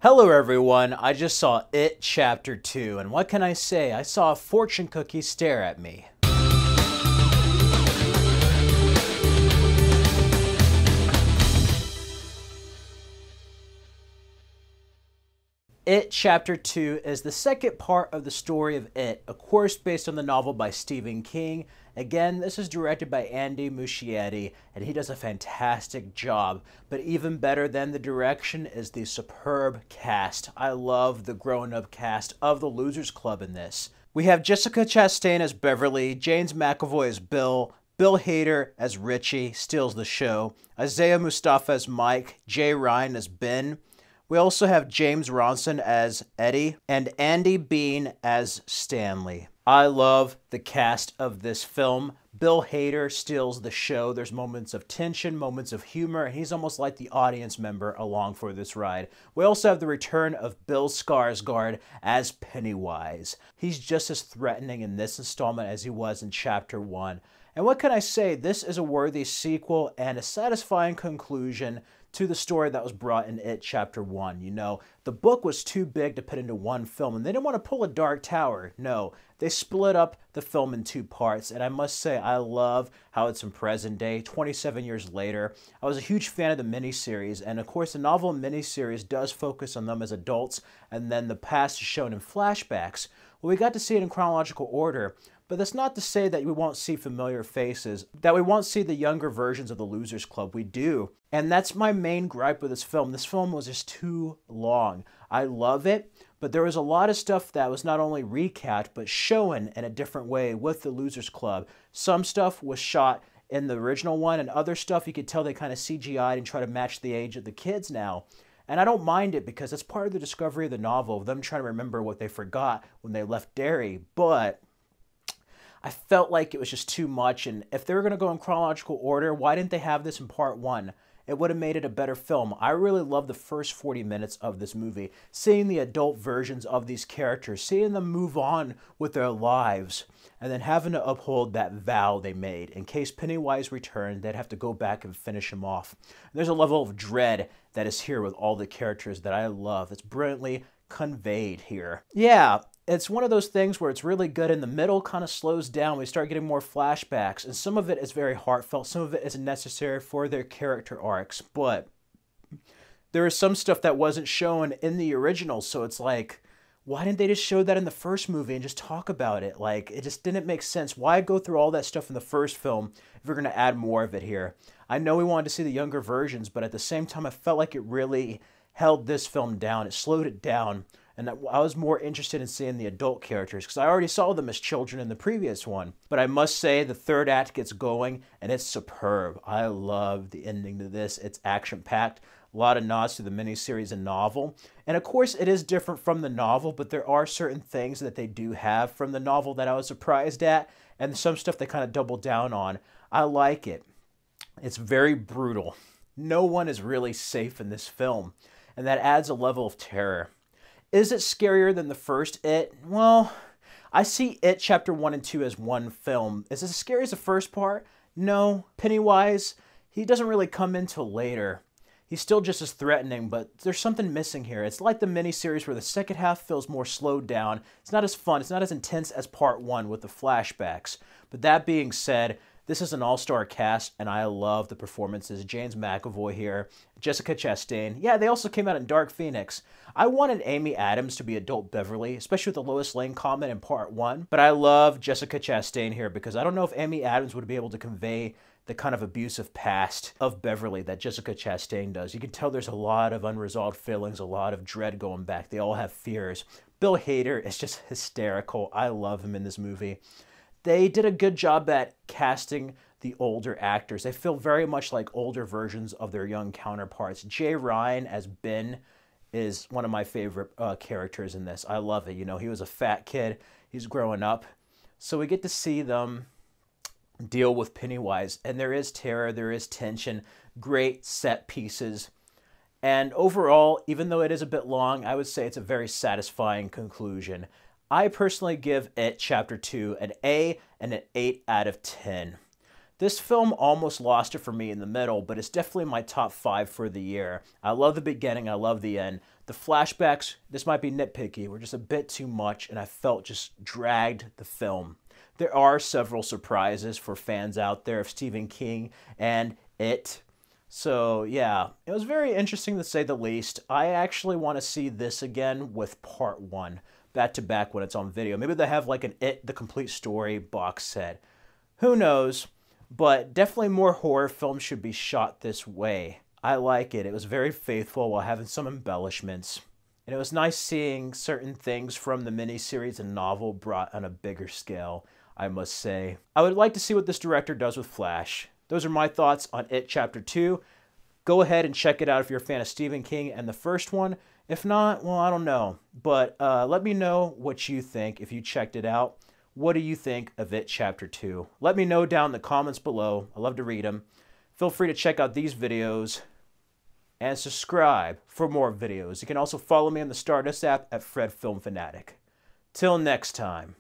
Hello everyone, I just saw It Chapter 2, and what can I say? I saw a fortune cookie stare at me. It Chapter 2 is the second part of the story of It, of course based on the novel by Stephen King. Again, this is directed by Andy Muschietti, and he does a fantastic job. But even better than the direction is the superb cast. I love the grown-up cast of the Losers Club in this. We have Jessica Chastain as Beverly, James McAvoy as Bill, Bill Hader as Richie, steals the show, Isaiah Mustafa as Mike, Jay Ryan as Ben. We also have James Ronson as Eddie, and Andy Bean as Stanley. I love the cast of this film. Bill Hader steals the show. There's moments of tension, moments of humor, and he's almost like the audience member along for this ride. We also have the return of Bill Skarsgård as Pennywise. He's just as threatening in this installment as he was in Chapter 1. And what can I say? This is a worthy sequel and a satisfying conclusion to the story that was brought in It Chapter 1. You know, the book was too big to put into one film, and they didn't want to pull a Dark Tower. No, they split up the film in two parts, and I must say, I love how it's in present day, 27 years later. I was a huge fan of the miniseries, and of course, the novel and miniseries does focus on them as adults, and then the past is shown in flashbacks. Well, we got to see it in chronological order, but that's not to say that we won't see familiar faces, that we won't see the younger versions of the Losers Club. We do. And that's my main gripe with this film. This film was just too long. I love it, but there was a lot of stuff that was not only recapped, but shown in a different way with the Losers Club. Some stuff was shot in the original one, and other stuff you could tell they kind of CGI'd and try to match the age of the kids now. And I don't mind it because it's part of the discovery of the novel, them trying to remember what they forgot when they left Derry. But I felt like it was just too much, and if they were going to go in chronological order, why didn't they have this in part 1? It would have made it a better film. I really love the first 40 minutes of this movie, seeing the adult versions of these characters, seeing them move on with their lives, and then having to uphold that vow they made. In case Pennywise returned, they'd have to go back and finish him off. There's a level of dread that is here with all the characters that I love. It's brilliantly conveyed here. Yeah. It's one of those things where it's really good. In the middle, kind of slows down. We start getting more flashbacks, and some of it is very heartfelt. Some of it is necessary for their character arcs, but there is some stuff that wasn't shown in the original, so it's like, why didn't they just show that in the first movie and just talk about it? Like, it just didn't make sense. Why go through all that stuff in the first film if we're going to add more of it here? I know we wanted to see the younger versions, but at the same time, I felt like it really held this film down. It slowed it down. And I was more interested in seeing the adult characters because I already saw them as children in the previous one. But I must say the third act gets going and it's superb. I love the ending to this. It's action-packed. A lot of nods to the miniseries and novel. And of course it is different from the novel, but there are certain things that they do have from the novel that I was surprised at, and some stuff they kind of doubled down on. I like it. It's very brutal. No one is really safe in this film, and that adds a level of terror. Is it scarier than the first It? Well, I see It Chapter 1 and 2 as one film. Is it as scary as the first part? No. Pennywise, he doesn't really come in till later. He's still just as threatening, but there's something missing here. It's like the miniseries where the second half feels more slowed down. It's not as fun. It's not as intense as part 1 with the flashbacks. But that being said, this is an all-star cast, and I love the performances. James McAvoy here, Jessica Chastain. Yeah, they also came out in Dark Phoenix. I wanted Amy Adams to be adult Beverly, especially with the Lois Lane comment in part 1. But I love Jessica Chastain here because I don't know if Amy Adams would be able to convey the kind of abusive past of Beverly that Jessica Chastain does. You can tell there's a lot of unresolved feelings, a lot of dread going back. They all have fears. Bill Hader is just hysterical. I love him in this movie. They did a good job at casting the older actors. They feel very much like older versions of their young counterparts. Jay Ryan as Ben is one of my favorite characters in this. I love it. You know, he was a fat kid. He's growing up. So we get to see them deal with Pennywise. And there is terror. There is tension. Great set pieces. And overall, even though it is a bit long, I would say it's a very satisfying conclusion. I personally give It Chapter 2 an A and an 8 out of 10. This film almost lost it for me in the middle, but it's definitely my top 5 for the year. I love the beginning, I love the end. The flashbacks, this might be nitpicky, were just a bit too much, and I felt just dragged the film. There are several surprises for fans out there of Stephen King and It. So yeah, it was very interesting to say the least. I actually want to see this again with part 1, back to back when it's on video. Maybe they have like an It, the complete story box set. Who knows? But definitely more horror films should be shot this way. I like it. It was very faithful while having some embellishments. And it was nice seeing certain things from the miniseries and novel brought on a bigger scale, I must say. I would like to see what this director does with Flash. Those are my thoughts on It Chapter 2. Go ahead and check it out if you're a fan of Stephen King and the first one. If not, well, I don't know. But let me know what you think if you checked it out. What do you think of It Chapter 2? Let me know down in the comments below. I love to read them. Feel free to check out these videos and subscribe for more videos. You can also follow me on the Stardust app at Fred Film Fanatic. Till next time.